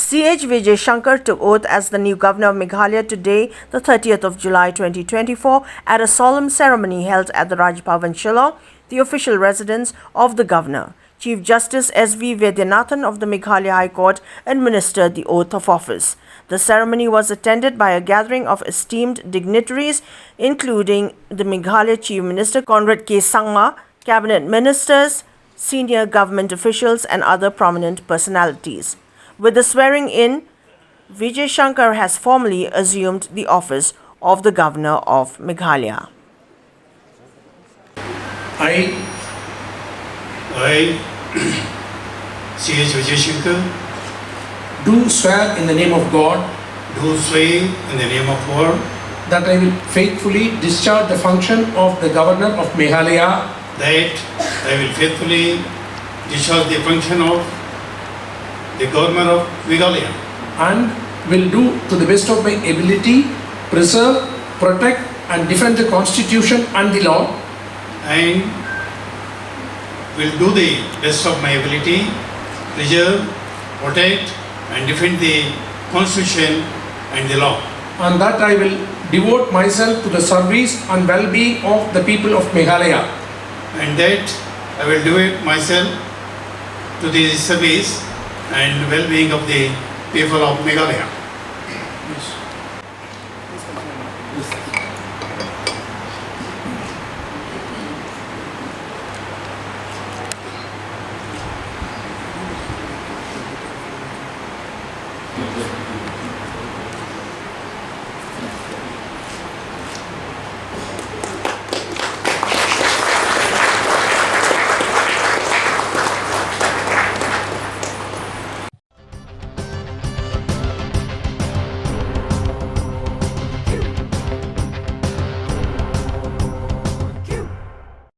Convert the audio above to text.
CH Vijayashankar took oath as the new Governor of Meghalaya today, the 30th of July 2024, at a solemn ceremony held at the Raj Bhavan, Shillong, the official residence of the Governor. Chief Justice SV Vaidyanathan of the Meghalaya High Court administered the oath of office. The ceremony was attended by a gathering of esteemed dignitaries, including the Meghalaya Chief Minister Conrad K. Sangma, cabinet ministers, senior government officials and other prominent personalities. With the swearing-in, Vijayashankar has formally assumed the office of the Governor of Meghalaya. I, CH Vijayashankar, do swear in the name of God do swear in the name of God that I will faithfully discharge the function of the Governor of Meghalaya, that I will faithfully discharge the function of the Governor of Meghalaya and will do to the best of my ability preserve, protect and defend the Constitution and the law, and will do the best of my ability, preserve, protect and defend the Constitution and the law, and that I will devote myself to the service and well-being of the people of Meghalaya, and that I will devote myself to the service and well-being of the people of Meghalaya.